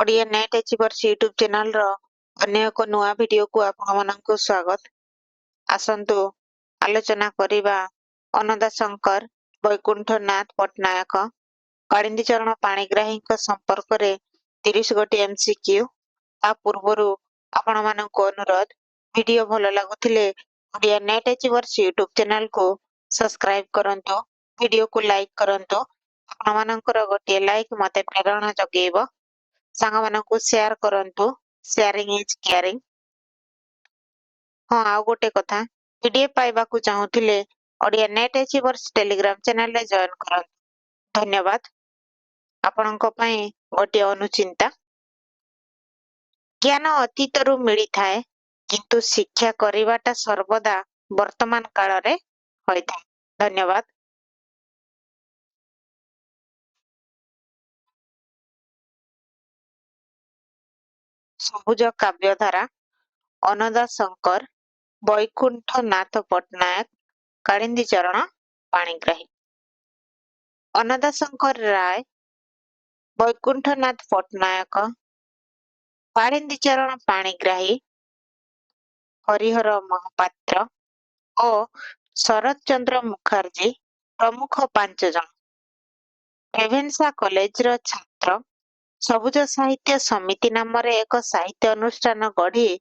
Odia Net Achievers YouTube channel रो अन्य एक नुआ वीडियो को आपण मानक स्वागत। आसंतु आलोचना करिबा अन्नदा शंकर वैकुंठनाथ पट्टनायक कालिंदी चरण पाणिग्राही संपर्क रे 30 गोटी एमसीक्यू। ता पूर्वरु आपण मानक अनुरोध वीडियो भलो लागुथिले Odia Net Achievers YouTube channel को सब्सक्राइब करंतो, वीडियो को लाइक करंतो। आपण मानकर गोटे लाइक मते प्रेरणा जगेइबो। सांग मानकु शेयर करंतु, शेयरिंग इज केयरिंग। हाँ आउ गोटे कथा पीडीएफ पाइबाकू चाहूथिले Odia Net Achievers Telegram channel रे जॉइन करंतु। धन्यवाद। आपणक पई गोटे अनुचिंता ज्ञान अतीतरु मिली थाए किंतु शिक्षा करिवाटा सर्वदा वर्तमान काल रे होय थाए। धन्यवाद। सबुज काव्यधारा अन्नदा शंकर वैकुंठनाथ पट्टनायक कालिंदी चरण पाणिग्राही। अन्नदा शंकर राय वैकुंठनाथ पट्टनायक कालिंदी चरण पाणिग्राही हरिहर महापात्र और शरद चंद्र मुखर्जी प्रमुख 5 जन रेभेन्सा कॉलेज रो छात्र सबुज साहित्य समिति नाम एक साहित्य अनुष्ठान गढ़ी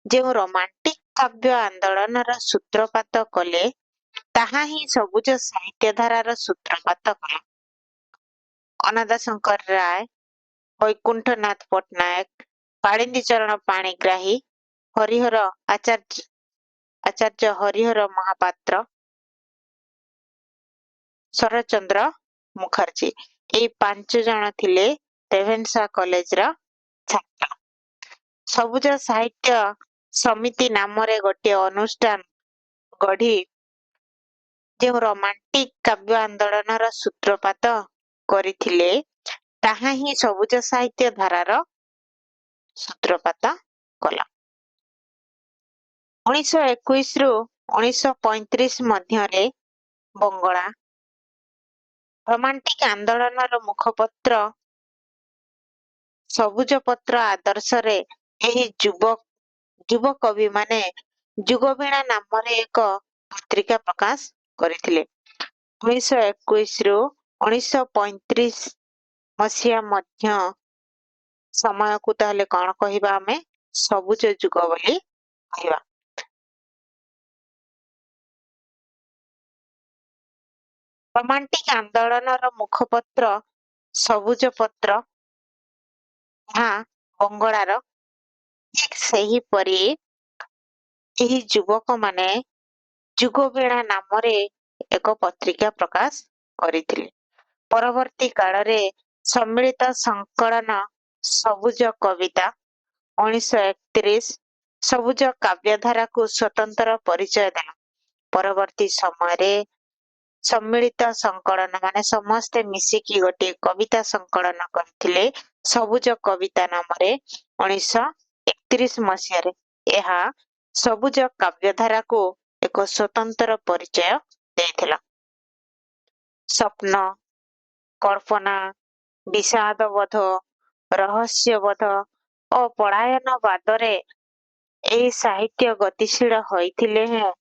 जो रोमांटिक काव्य आंदोलन सूत्रपात कले ताहा ही सबुज साहित्य धारार सूत्रपात कला। अन्नदा शंकर राय वैकुंठनाथ पट्टनायक कालिंदी चरण पाणिग्राही हरिहर आचार्य हरिहर महापात्र शरदचंद्र मुखर्जी ये 5 जन थिले रेभेन्सा कॉलेज रा छात्र। सबुज साहित्य समिति नाम गोटे अनुष्ठान गढ़ी जो रोमांटिक काव्य आंदोलन सूत्रपात करथिले ताहा ही सबुज साहित्य धारार सूत्रपात कला। 1921 रु 1935 मध्य बंगला रोमांटिक आंदोलन मुखपत्र सबुज पत्र आदर्श रे एही युव कवि माने जुगवीणा नाम एक पत्रिका प्रकाश करथिले। 1921 रु 1935 मसिया मध्य समय को ताले कौन कहिबा हमें सबुज जुग बोली कहिबा। रोमांटिक आंदोलन मुखपत्र सबुज पत्र हाँ बंगलार ठीक सही परी एही युवक माने जुगवीणा नाम एक पत्रिका प्रकाश करथिले। परवर्ती काल रे सम्मिलित संकलन सबुज कविता 1931 सबुज काव्यधारा को स्वतंत्र परिचय देला। परवर्ती समय रे सम्मिलित संकलन माने समस्ते मिसिकी गोटे कविता संकलन करथिले सबुज कविता नाम 1931 मसिया रे एहा सबुज काव्यधारा को एक स्वतंत्र परिचय देथिला। स्वप्न कल्पना विषादबोध रहस्यबोध और पलायनवादरे एही साहित्य गतिशील होइथिले हैं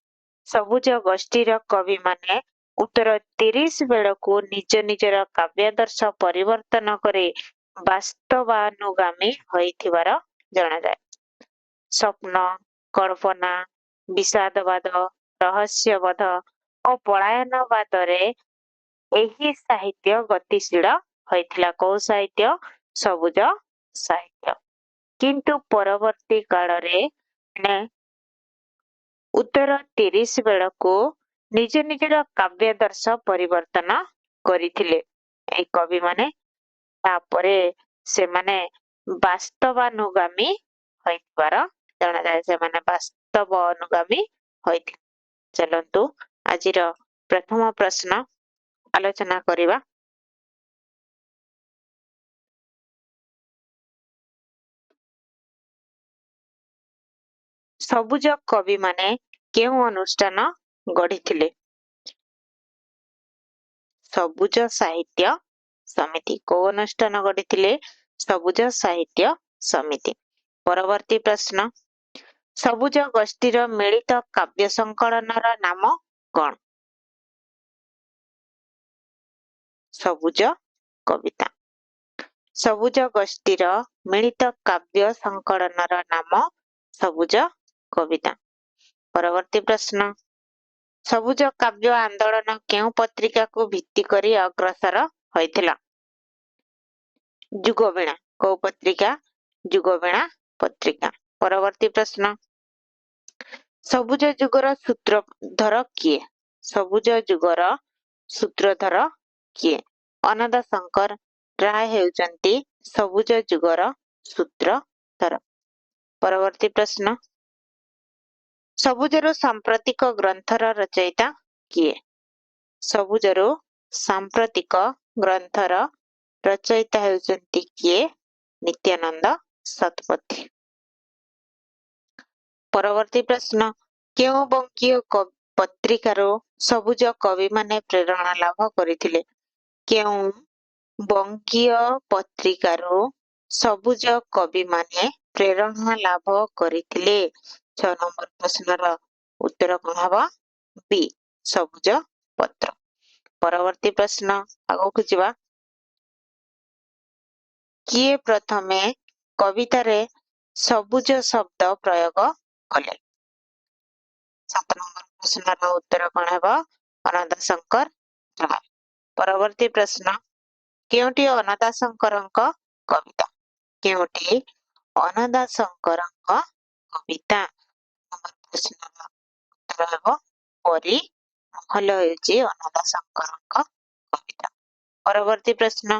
सबुज गोष्ठीर कवि माने उत्तर 30 बेलको निज निजर काव्यादर्श परिवर्तन करे वास्तवानुगामी होइथिबार जणा जाय। स्वप्न कल्पना विषादवाद रहस्यबोध और पलायनवादरे एही साहित्य गतिशील होइथिला। को साहित्य सबुज साहित्य किंतु परवर्ती काल रे ने उत्तर 30 बेलको निज निजर काव्यादर्श परिवर्तन करिथिले ए कवि माने तापरे से माने वास्तवानुगामी होइथिबार जणा जाय। से माने वास्तव अनुगामी होइथि। चलंतु आजिर प्रथम प्रश्न आलोचना करिबा। सबुज कवि माने केउ अनुष्ठान गढ़िथिले? सबुज साहित्य समिति को अनुष्ठान गढ़िथिले? ସବୁଜ ସାହିତ୍ୟ ସମିତି। ପରବର୍ତ୍ତୀ ପ୍ରଶ୍ନ, ସବୁଜ ଗୋଷ୍ଠୀର ମିଳିତ କାବ୍ୟ ସଂକଳନର ନାମ କଣ? ସବୁଜ କବିତା। ସବୁଜ ଗୋଷ୍ଠୀର ମିଳିତ କାବ୍ୟ ସଂକଳନର ନାମ ସବୁଜ କବିତା। ପରବର୍ତ୍ତୀ ପ୍ରଶ୍ନ, ସବୁଜ କାବ୍ୟ ଆନ୍ଦୋଳନ କେଉଁ ପତ୍ରିକାକୁ ଭିତ୍ତି କରି ଅଗ୍ରସର ହୋଇଥିଲା? ଯୁଗବେଣା। କୋଉ ପତ୍ରିକା? ଯୁଗବେଣା ପତ୍ରିକା। ପରବର୍ତ୍ତୀ ପ୍ରଶ୍ନ, ସବୁଜ ଯୁଗର ସୂତ୍ରଧର କିଏ? ସବୁଜ ଯୁଗର ସୂତ୍ରଧର କିଏ? ଅନନ୍ତ ଶଙ୍କର ରାୟ ହେଉଛନ୍ତି ସବୁଜ ଯୁଗର ସୂତ୍ରଧର। ପରବର୍ତ୍ତୀ ପ୍ରଶ୍ନ, ସବୁଜରୁ ସାମ୍ପ୍ରତିକ ଗ୍ରନ୍ଥର ରଚୟିତା କିଏ? ସବୁଜରୁ ସାମ୍ପ୍ରତିକ ଗ୍ରନ୍ଥର ରଚୟିତା ହେଉଛନ୍ତି କିଏ? ନିତ୍ୟାନନ୍ଦ ଶତପଥୀ। ପରବର୍ତ୍ତୀ ପ୍ରଶ୍ନ, କେଉଁ ବଙ୍ଗୀୟ ପତ୍ରିକାରୁ ସବୁଜ କବିମାନେ ପ୍ରେରଣା ଲାଭ କରିଥିଲେ? କେଉଁ ବଙ୍ଗୀୟ ପତ୍ରିକାରୁ ସବୁଜ କବିମାନେ ପ୍ରେରଣା ଲାଭ କରିଥିଲେ? 6 ନମ୍ବର ପ୍ରଶ୍ନର ଉତ୍ତର କଣ ହବ? ବି, ସବୁଜ ପତ୍ର। ପରବର୍ତ୍ତୀ ପ୍ରଶ୍ନ, ଆଗକୁ ଯିବା। କିଏ ପ୍ରଥମେ କବିତାରେ ସବୁଜ ଶବ୍ଦ ପ୍ରୟୋଗ କଲେ? 7 ନମ୍ବର ପ୍ରଶ୍ନର ଉତ୍ତର କଣ ହେବ? ଅନନ୍ତ ଶଙ୍କର ରାୟ। ପରବର୍ତ୍ତୀ ପ୍ରଶ୍ନ, କେଉଁଟି ଅନଦାଶଙ୍କରଙ୍କ କବିତା? କେଉଁଟି ଅନଦାଶଙ୍କରଙ୍କ କବିତା? ପ୍ରଶ୍ନର ଉତ୍ତର ହେବ ପରୀ ମହଲ ହେଉଛି ଅନଦାଶଙ୍କରଙ୍କ କବିତା। ପରବର୍ତ୍ତୀ ପ୍ରଶ୍ନ,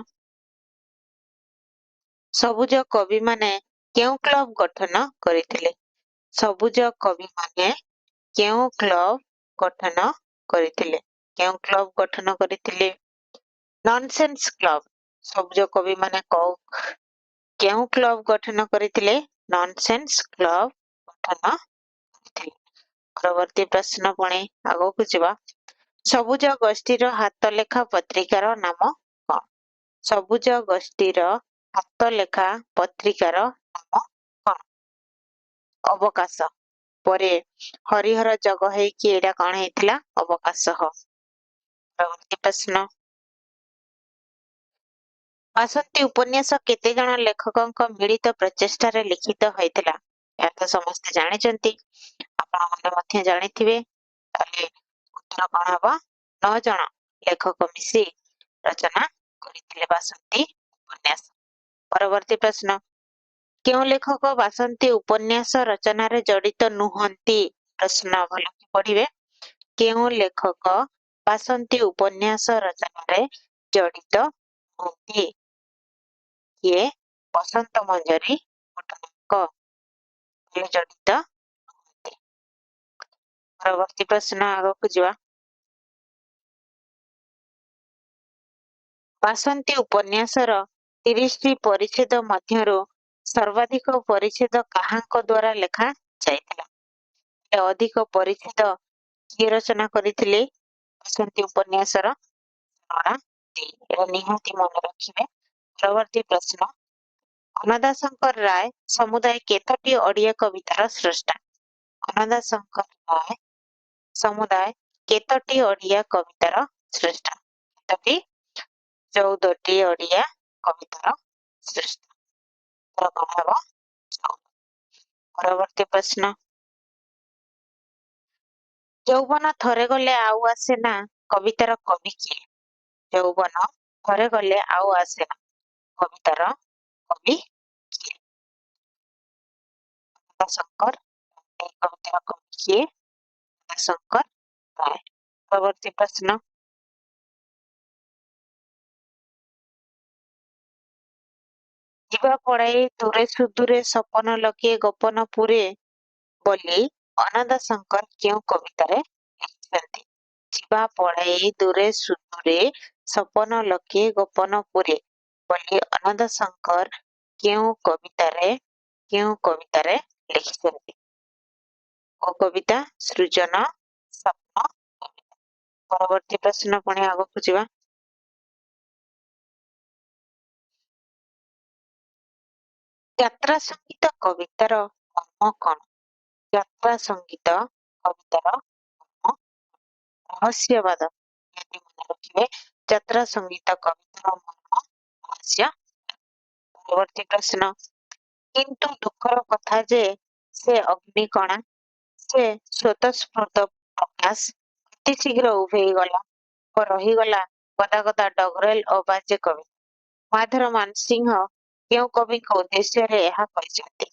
ସବୁଜ କବିମାନେ କେଉଁ କ୍ଲବ ଗଠନ କରିଥିଲେ? ସବୁଜ କବିମାନେ କେଉଁ କ୍ଲବ ଗଠନ କରିଥିଲେ? କେଉଁ କ୍ଲବ ଗଠନ କରିଥିଲେ? Nonsense club. ସବୁଜ କବିମାନେ କେଉଁ କ୍ଲବ ଗଠନ କରିଥିଲେ? ନନସେନ୍ସ କ୍ଲବ ଗଠନ କରିଥିଲେ। ପରବର୍ତ୍ତୀ ପ୍ରଶ୍ନ ପୁଣି ଆଗକୁ ଯିବା। ସବୁଜ ଗୋଷ୍ଠୀର ହାତଲେଖା ପତ୍ରିକାର ନାମ କଣ? ସବୁଜ ଗୋଷ୍ଠୀର ହାତଲେଖା ପତ୍ରିକାର ନାମ କଣ? ଅବକାଶ। ପରେ ହରିହର ଜଗ ହେଇକି ଏଇଟା କଣ ହେଇଥିଲା? ଅବକାଶ। ପରବର୍ତ୍ତୀ ପ୍ରଶ୍ନ, ବାସନ୍ତୀ ଉପନ୍ୟାସ କେତେ ଜଣ ଲେଖକଙ୍କ ମିଳିତ ପ୍ରଚେଷ୍ଟାରେ ଲିଖିତ ହୋଇଥିଲା? ଏହା ତ ସମସ୍ତେ ଜାଣିଛନ୍ତି, ଆପଣମାନେ ମଧ୍ୟ ଜାଣିଥିବେ। ତାହେଲେ ଉତ୍ତର କଣ ହବ? 9 ଜଣ ଲେଖକ ମିଶି ରଚନା କରିଥିଲେ ବାସନ୍ତୀ ଉପନ୍ୟାସ। ପରବର୍ତ୍ତୀ ପ୍ରଶ୍ନ, କେଉଁ ଲେଖକ ବାସନ୍ତୀ ଉପନ୍ୟାସ ରଚନାରେ ଜଡିତ ନୁହନ୍ତି? ପ୍ରଶ୍ନ ଭଲକି ପଢିବେ। କେଉଁ ଲେଖକ ବାସନ୍ତୀ ଉପନ୍ୟାସ ରଚନାରେ ଜଡିତ ନୁହନ୍ତି? କିଏ? ବସନ୍ତ ମଞ୍ଜରୀ ପଟ୍ଟନାୟକ ଜଡିତ ନୁହନ୍ତି। ପରବର୍ତ୍ତୀ ପ୍ରଶ୍ନ ଆଗକୁ ଯିବା। ବାସନ୍ତୀ ଉପନ୍ୟାସର 30ଟି ପରିଚ୍ଛେଦ ମଧ୍ୟରୁ ସର୍ବାଧିକ ପରିଚ୍ଛେଦ କାହାଙ୍କ ଦ୍ୱାରା ଲେଖା ଯାଇଥିଲା? ଅଧିକ ପରିଚ୍ଛେଦ କିଏ ରଚନା କରିଥିଲେ ବାସନ୍ତୀ ଉପନ୍ୟାସର? ଏଟା ନିହାତି ମନେ ରଖିବେ। ପରବର୍ତ୍ତୀ ପ୍ରଶ୍ନ, ଅନଦାଶଙ୍କର ରାୟ ସମୁଦାୟ କେତୋଟି ଓଡ଼ିଆ କବିତାର ସ୍ରଷ୍ଟା? ଅନଦାଶଙ୍କର ରାୟ ସମୁଦାୟ କେତୋଟି ଓଡ଼ିଆ କବିତାର ସ୍ରଷ୍ଟା? କେତୋଟି? 14ଟି ଓଡ଼ିଆ କବିତାର ସ୍ରଷ୍ଟା। କଣ ହେବ? 14। ପରବର୍ତ୍ତୀ ପ୍ରଶ୍ନ, ଯୌବନ ଥରେ ଗଲେ ଆଉ ଆସେ ନା କବିତାର କବି କିଏ? ଯୌବନ ଥରେ ଗଲେ ଆଉ ଆସେ ନା କବିତାର କବି କିଏ? ଶଙ୍କର। এই কবিতার কবি কে? শঙ্কর রায়। পরবর্তী প্রশ্ন, ଯିବା ପଳାଇ ଦୂରେ ସୁଦୂରେ ସପନ ଲକେ ଗୋପନ ପୁରେ ବୋଲି ଅନନ୍ତ ଶଙ୍କର କେଉଁ କବିତାରେ ଲେଖିଛନ୍ତି? ଯିବା ପଳାଇ ଦୂରେ ସୁଦୂରେ ସପନ ଲକେ ଗୋପନ ପୁରେ ବୋଲି ଅନନ୍ତ ଶଙ୍କର କେଉଁ କବିତାରେ ଲେଖିଛନ୍ତି? ଓ କବିତା? ସୃଜନ ସ୍ୱପ୍ନ କବିତା। ପରବର୍ତ୍ତୀ ପ୍ରଶ୍ନ ପୁଣି ଆଗକୁ ଯିବା। ଯାତ୍ରା ସଙ୍ଗୀତ କବିତାର ମର୍ମ କଣ? ଯାତ୍ରା ସଙ୍ଗୀତ କବିତାର ମର୍ମ ରହସ୍ୟବାଦ। ନିହାତି ମନେ ରଖିବେ, ଯାତ୍ରା ସଙ୍ଗୀତ କବିତାର ମର୍ମ ରହସ୍ୟ। ପରବର୍ତ୍ତୀ ପ୍ରଶ୍ନ, କିନ୍ତୁ ଦୁଃଖର କଥା ଯେ ସେ ଅଗ୍ନିକଣା, ସେ ସ୍ୱତଃସ୍ଫୁର୍ତ୍ତ ପ୍ରକାଶ, ଅତି ଶୀଘ୍ର ଉଭେଇ ଗଲା ଓ ରହିଗଲା ଗଦା ଗଦା ଡଗରେଲ ଓ ବାଜେ କବି। ମାଧର ମାନସିଂହ କେଉଁ କବିଙ୍କ ଉଦ୍ଦେଶ୍ୟରେ ଏହା କହିଛନ୍ତି?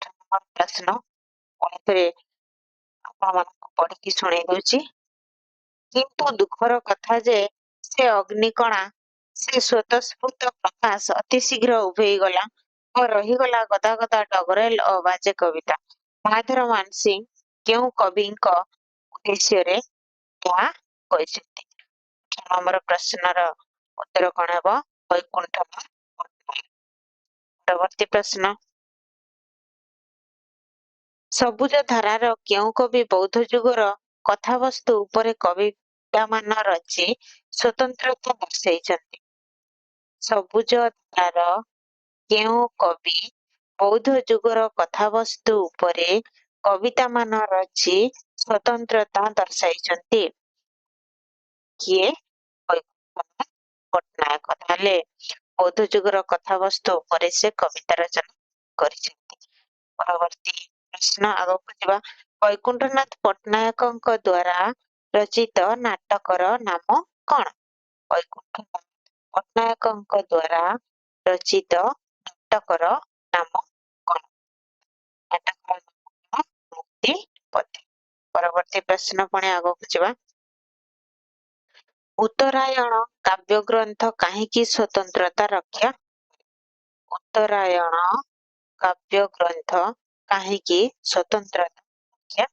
ଆଠ ନମ୍ବର ପ୍ରଶ୍ନ, ପୁଣିଥରେ ଆପଣମାନଙ୍କୁ ପଢିକି ଶୁଣେଇ ଦଉଛି। କିନ୍ତୁ ଦୁଃଖର କଥା ଯେ ସେ ଅଗ୍ନିକଣା, ସେ ସ୍ୱତଃସ୍ଫୁର୍ତ୍ତ ପ୍ରକାଶ, ଅତି ଶୀଘ୍ର ଉଭେଇ ଗଲା ଓ ରହିଗଲା ଗଦା ଗଦା ଡଗରେଲ ଓ ବାଜେ କବିତା। ମାଧର ମାନସିଂହ କେଉଁ କବିଙ୍କ ଉଦ୍ଦେଶ୍ୟରେ ଏହା କହିଛନ୍ତି? ଆଠ ନମ୍ବର ପ୍ରଶ୍ନର ଉତ୍ତର କଣ ହେବ? ବୈକୁଣ୍ଠନାଥ ପଟ୍ଟନାୟକ। ପରବର୍ତ୍ତୀ ପ୍ରଶ୍ନ, ସବୁଜ ଧାରାର କେଉଁ କବି ବୌଦ୍ଧ ଯୁଗର କଥାବସ୍ତୁ ଉପରେ କବିତାମାନ ରଚି ସ୍ୱତନ୍ତ୍ରତା ଦର୍ଶାଇଛନ୍ତି? ସବୁଜ ଧାରାର କେଉଁ କବି ବୌଦ୍ଧ ଯୁଗର କଥାବସ୍ତୁ ଉପରେ କବିତାମାନ ରଚି ସ୍ୱତନ୍ତ୍ରତା ଦର୍ଶାଇଛନ୍ତି? କିଏ? ବୈକୁଣ୍ଠନାଥ ପଟ୍ଟନାୟକ। ତାହେଲେ ବୌଦ୍ଧ ଯୁଗର କଥାବସ୍ତୁ ଉପରେ ସେ କବିତା ରଚନା କରିଛନ୍ତି। ପରବର୍ତ୍ତୀ ପ୍ରଶ୍ନ, ଆଗକୁ ଯିବା। ବୈକୁଣ୍ଠନାଥ ପଟ୍ଟନାୟକଙ୍କ ଦ୍ଵାରା ରଚିତ ନାଟକର ନାମ କଣ? ବୈକୁଣ୍ଠନାଥ ପଟ୍ଟନାୟକଙ୍କ ଦ୍ଵାରା ରଚିତ ନାଟକର ନାମ କଣ? ନାଟକର ନାମ କଣ? ମୁକ୍ତି ପଥେ। ପରବର୍ତ୍ତୀ ପ୍ରଶ୍ନ, ପୁଣି ଆଗକୁ ଯିବା। ଉତ୍ତରାୟଣ କାବ୍ୟଗ୍ରନ୍ଥ କାହିଁକି ସ୍ୱତନ୍ତ୍ରତା ରକ୍ଷା? ଉତ୍ତରାୟଣ କାବ୍ୟଗ୍ରନ୍ଥ କାହିଁକି ସ୍ୱତନ୍ତ୍ରତା ରକ୍ଷା?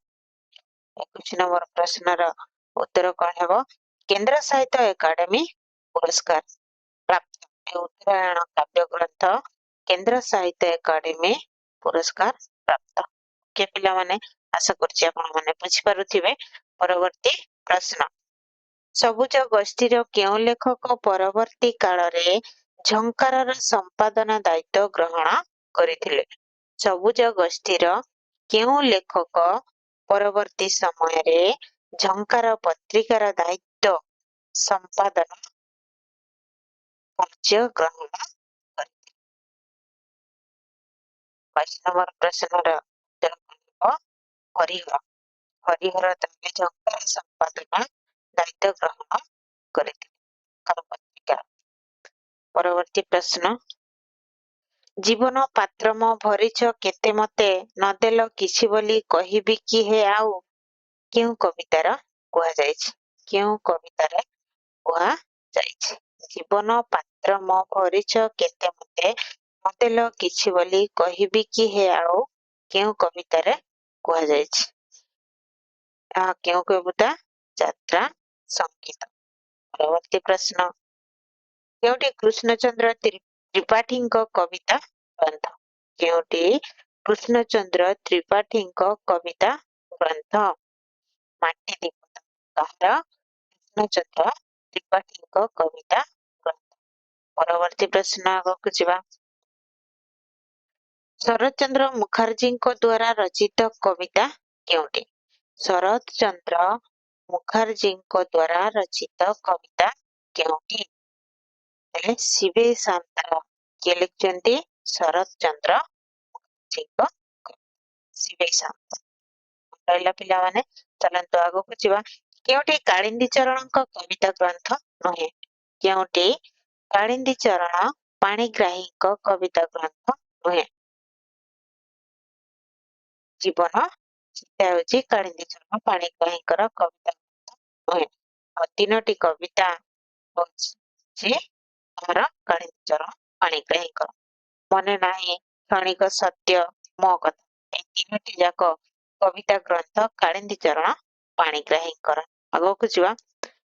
21 ନମ୍ବର ପ୍ରଶ୍ନର ଉତ୍ତର କଣ ହେବ? କେନ୍ଦ୍ର ସାହିତ୍ୟ ଏକାଡେମୀ ପୁରସ୍କାର ପ୍ରାପ୍ତ। ଏ ଉତ୍ତରାୟଣ କାବ୍ୟଗ୍ରନ୍ଥ କେନ୍ଦ୍ର ସାହିତ୍ୟ ଏକାଡେମୀ ପୁରସ୍କାର ପ୍ରାପ୍ତ। ଓକେ ପିଲାମାନେ, ଆଶା କରୁଛି ଆପଣ ମାନେ ବୁଝିପାରୁଥିବେ। ପରବର୍ତ୍ତୀ ପ୍ରଶ୍ନ, ସବୁଜ ଗୋଷ୍ଠୀର କେଉଁ ଲେଖକ ପରବର୍ତ୍ତୀ କାଳରେ ଝଙ୍କାରର ସମ୍ପାଦନା ଦାୟିତ୍ୱ ଗ୍ରହଣ କରିଥିଲେ? ସବୁଜ ଗୋଷ୍ଠୀର କେଉଁ ଲେଖକ ପରବର୍ତ୍ତୀ ସମୟରେ ଝଙ୍କାର ପତ୍ରିକାର ଦାୟିତ୍ୱ ସମ୍ପାଦନା କାର୍ଯ୍ୟ ଗ୍ରହଣ କରିଥିଲେ? 22 ନମ୍ବର ପ୍ରଶ୍ନର ଉତ୍ତର ହେବ ହରିହର। ହରିହର ତାହେଲେ ଝଙ୍କାର ସମ୍ପାଦନା ଦାୟିତ୍ୱ ଗ୍ରହଣ କରିଥିଲେ ଝଙ୍କାର ପତ୍ରିକାର। ପରବର୍ତ୍ତୀ ପ୍ରଶ୍ନ, ଜୀବନ ପାତ୍ର ମୋ ଭରିଛ କେତେ ମତେ, ନଦେଲ କିଛି ବୋଲି କହିବି କି ହେ ଆଉ, କେଉଁ କବିତାର କୁହାଯାଇଛି? କେଉଁ କବିତାରେ କୁହାଯାଇଛି? ଜୀବନ ପାତ୍ର ମୋ ଭରିଛ କେତେ ମତେ, ନଦେଲ କିଛି ବୋଲି କହିବି କି ହେ ଆଉ, କେଉଁ କବିତାରେ କୁହାଯାଇଛି? ଏହା କେଉଁ କବିତା? ଯାତ୍ରା ସଙ୍ଗୀତ। ପରବର୍ତ୍ତୀ ପ୍ରଶ୍ନ, କେଉଁଠି କୃଷ୍ଣଚନ୍ଦ୍ର ତ୍ରିପାଠୀଙ୍କ କବିତା ଗ୍ରନ୍ଥ? କେଉଁଠି କୃଷ୍ଣଚନ୍ଦ୍ର ତ୍ରିପାଠୀଙ୍କ କବିତା ଗ୍ରନ୍ଥ? ମାଟି ଦୀପ। କାହାର? କୃଷ୍ଣଚନ୍ଦ୍ର ତ୍ରିପାଠୀଙ୍କ କବିତା ଗ୍ରନ୍ଥ। ପରବର୍ତ୍ତୀ ପ୍ରଶ୍ନ, ଆଗକୁ ଯିବା। ଶରତଚନ୍ଦ୍ର ମୁଖାର୍ଜୀଙ୍କ ଦ୍ଵାରା ରଚିତ କବିତା କେଉଁଠି? ଶରତଚନ୍ଦ୍ର ମୁଖାର୍ଜୀଙ୍କ ଦ୍ଵାରା ରଚିତ କବିତା କେଉଁଠି? ହେଲେ ଶିବେ ଶାନ୍ତରା। କିଏ ଲେଖିଛନ୍ତି? ଶରତଚନ୍ଦ୍ର ମୁଖାର୍ଜୀଙ୍କ ଶିବେ ଶାନ୍ତ। ରହିଲା ପିଲାମାନେ, ଚାଲନ୍ତୁ ଆଗକୁ ଯିବା। କେଉଁଠି କାଳିନ୍ଦୀ ଚରଣଙ୍କ କବିତା ଗ୍ରନ୍ଥ ନୁହେଁ? କେଉଁଠି କାଳିନ୍ଦୀ ଚରଣ ପାଣିଗ୍ରାହୀଙ୍କ କବିତା ଗ୍ରନ୍ଥ ନୁହେଁ? ଜୀବନ ଚିତା ହେଉଛି କାଳିନ୍ଦୀ ଚରଣ ପାଣିଗ୍ରାହୀଙ୍କର କବିତା ଗ୍ରନ୍ଥ ନୁହେଁ। ଆଉ ତିନୋଟି କବିତା ହଉଛି ଆମର କାଳିନ୍ଦୀ ଚରଣ ପାଣିଗ୍ରାହୀଙ୍କର। ମନେ ନାହିଁ, କ୍ଷଣିକ ସତ୍ୟ, ମୋ କଥା, এই ତିନୋଟି ଯାକ କବିତା ଗ୍ରନ୍ଥ କାଳିନ୍ଦୀ ଚରଣ ପାଣିଗ୍ରାହୀଙ୍କର। ଆଗକୁ ଯିବା।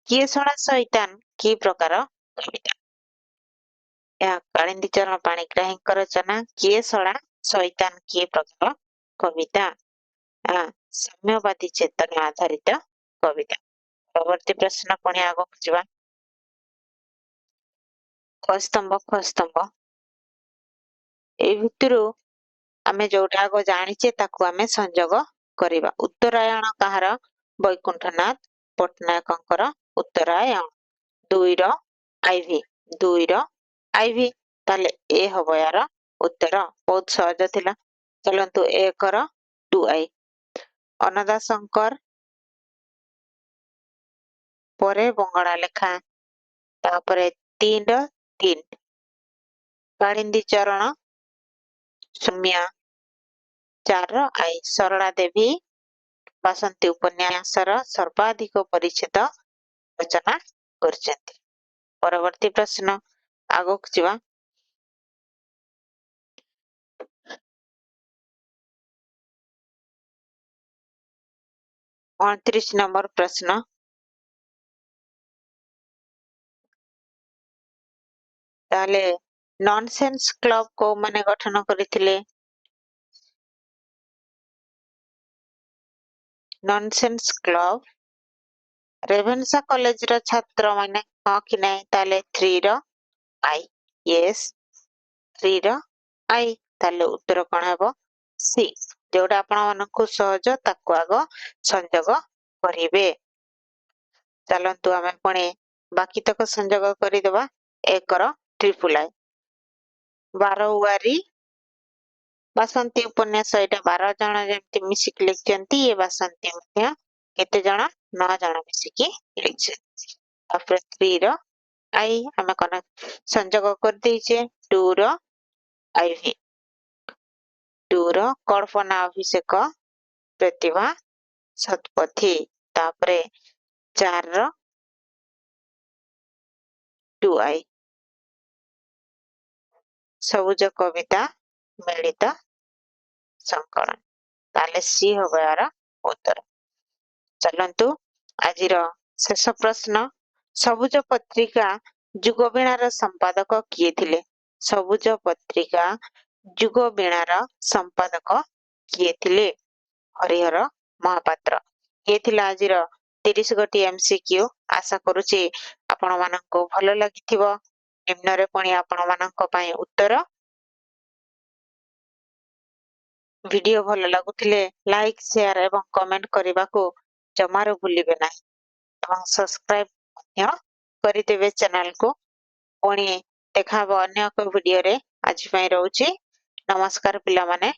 କିଏ ଶଳା ଶଇତାନ କି ପ୍ରକାର କବିତା? ଏହା କାଳିନ୍ଦୀ ଚରଣ ପାଣିଗ୍ରାହୀଙ୍କ ରଚନା। କିଏ ଶଳା ଶଇତାନ କି ପ୍ରକାର କବିତା? ସାମ୍ୟବାଦୀ ଚେତନା ଆଧାରିତ କବିତା। ପରବର୍ତ୍ତୀ ପ୍ରଶ୍ନ, ପୁଣି ଆଗକୁ ଯିବା। ଖ ସ୍ତମ୍ଭ ଏଇ ଭିତରୁ ଆମେ ଯୋଉଟା ଆଗ ଜାଣିଛେ ତାକୁ ଆମେ ସଂଯୋଗ କରିବା। ଉତ୍ତରାୟଣ କାହାର? ବୈକୁଣ୍ଠନାଥ ପଟ୍ଟନାୟକଙ୍କର ଉତ୍ତରାୟଣ। 2ର ଆଇଭି, 2ର ଆଇଭି। ତାହେଲେ ଏ ହବ ୟାର ଉତ୍ତର। ବହୁତ ସହଜ ଥିଲା। ଚାଲନ୍ତୁ 1ର 2i। ଅନଦା ଶଙ୍କର ପରେ ବଙ୍ଗଳା ଲେଖା, ତାପରେ 3ର 3 କାଳିନ୍ଦୀ ଚରଣ ସୌମ୍ୟା। 4ର ଆଇ ସରଳା ଦେବୀ ବାସନ୍ତୀ ଉପନ୍ୟାସର ସର୍ବାଧିକ ପରିଚ୍ଛେଦ ରଚନା କରିଛନ୍ତି। ପରବର୍ତ୍ତୀ ପ୍ରଶ୍ନ, ଆଗକୁ ଯିବା। 29 ନମ୍ବର ପ୍ରଶ୍ନ, ତାହେଲେ ନନସେନ୍ସ କ୍ଲବ କୋଉମାନେ ଗଠନ କରିଥିଲେ? ନନସେନ୍ସ କ୍ଲବ ରେଭେନ୍ସା କଲେଜର ଛାତ୍ର ମାନେ, ହଁ କି ନାହିଁ? ତାହେଲେ 3ର ଆଇ, ୟେସ୍ 3ର ଆଇ। ତାହେଲେ ଉତ୍ତର କଣ ହେବ? ସି। ଯୋଉଟା ଆପଣ ମାନଙ୍କୁ ସହଜ ତାକୁ ଆଗ ସଂଯୋଗ କରିବେ। ଚାଲନ୍ତୁ ଆମେ ପୁଣି ବାକି ତକ ସଂଯୋଗ କରିଦେବା। 1ର ଟ୍ରିପୁଲ ଆଇ, ବାରୱାରୀ ବାସନ୍ତୀ ଉପନ୍ୟାସ, ଏଇଟା 12 ଜଣ ଯେମିତି ମିଶିକି ଲେଖିଛନ୍ତି, ଏ ବାସନ୍ତୀ ମଧ୍ୟ କେତେ ଜଣ? 9 ଜଣ ମିଶିକି ଲେଖିଛନ୍ତି। ତାପରେ 3ର ଆଇ ଆମେ କଣ ସଂଯୋଗ କରିଦେଇଛେ। 2ର ଆଇଭି, 2ର କଳ୍ପନା ଅଭିଷେକ ପ୍ରତିଭା ଶତପଥୀ, ତାପରେ 4ର 2i ସବୁଜ କବିତା ମିଳିତ ସଂକଳନ। ତାହେଲେ ସି ହବ ୟାର ଉତ୍ତର। ଚାଲନ୍ତୁ ଆଜିର ଶେଷ ପ୍ରଶ୍ନ, ସବୁଜ ପତ୍ରିକା ଯୁଗବୀଣାର ସମ୍ପାଦକ କିଏ ଥିଲେ? ସବୁଜ ପତ୍ରିକା ଯୁଗବୀଣାର ସମ୍ପାଦକ କିଏ ଥିଲେ? ହରିହର ମହାପାତ୍ର। ଇଏ ଥିଲା ଆଜିର 30 ଗୋଟି MCQ। ଆଶା କରୁଛି ଆପଣ ମାନଙ୍କୁ ଭଲ ଲାଗିଥିବ। ନିମ୍ନରେ ପୁଣି ଆପଣ ମାନଙ୍କ ପାଇଁ ଉତ୍ତର। ଭିଡିଓ ଭଲ ଲାଗୁଥିଲେ ଲାଇକ୍, ସେୟାର ଏବଂ କମେଣ୍ଟ କରିବାକୁ ଜମାରୁ ଭୁଲିବେ ନାହିଁ ଏବଂ ସବସ୍କ୍ରାଇବ ମଧ୍ୟ କରିଦେବେ ଚ୍ୟାନେଲକୁ। ପୁଣି ଦେଖା ହବ ଅନ୍ୟ ଏକ ଭିଡିଓରେ। ଆଜି ପାଇଁ ରହୁଛି। ନମସ୍କାର ପିଲାମାନେ।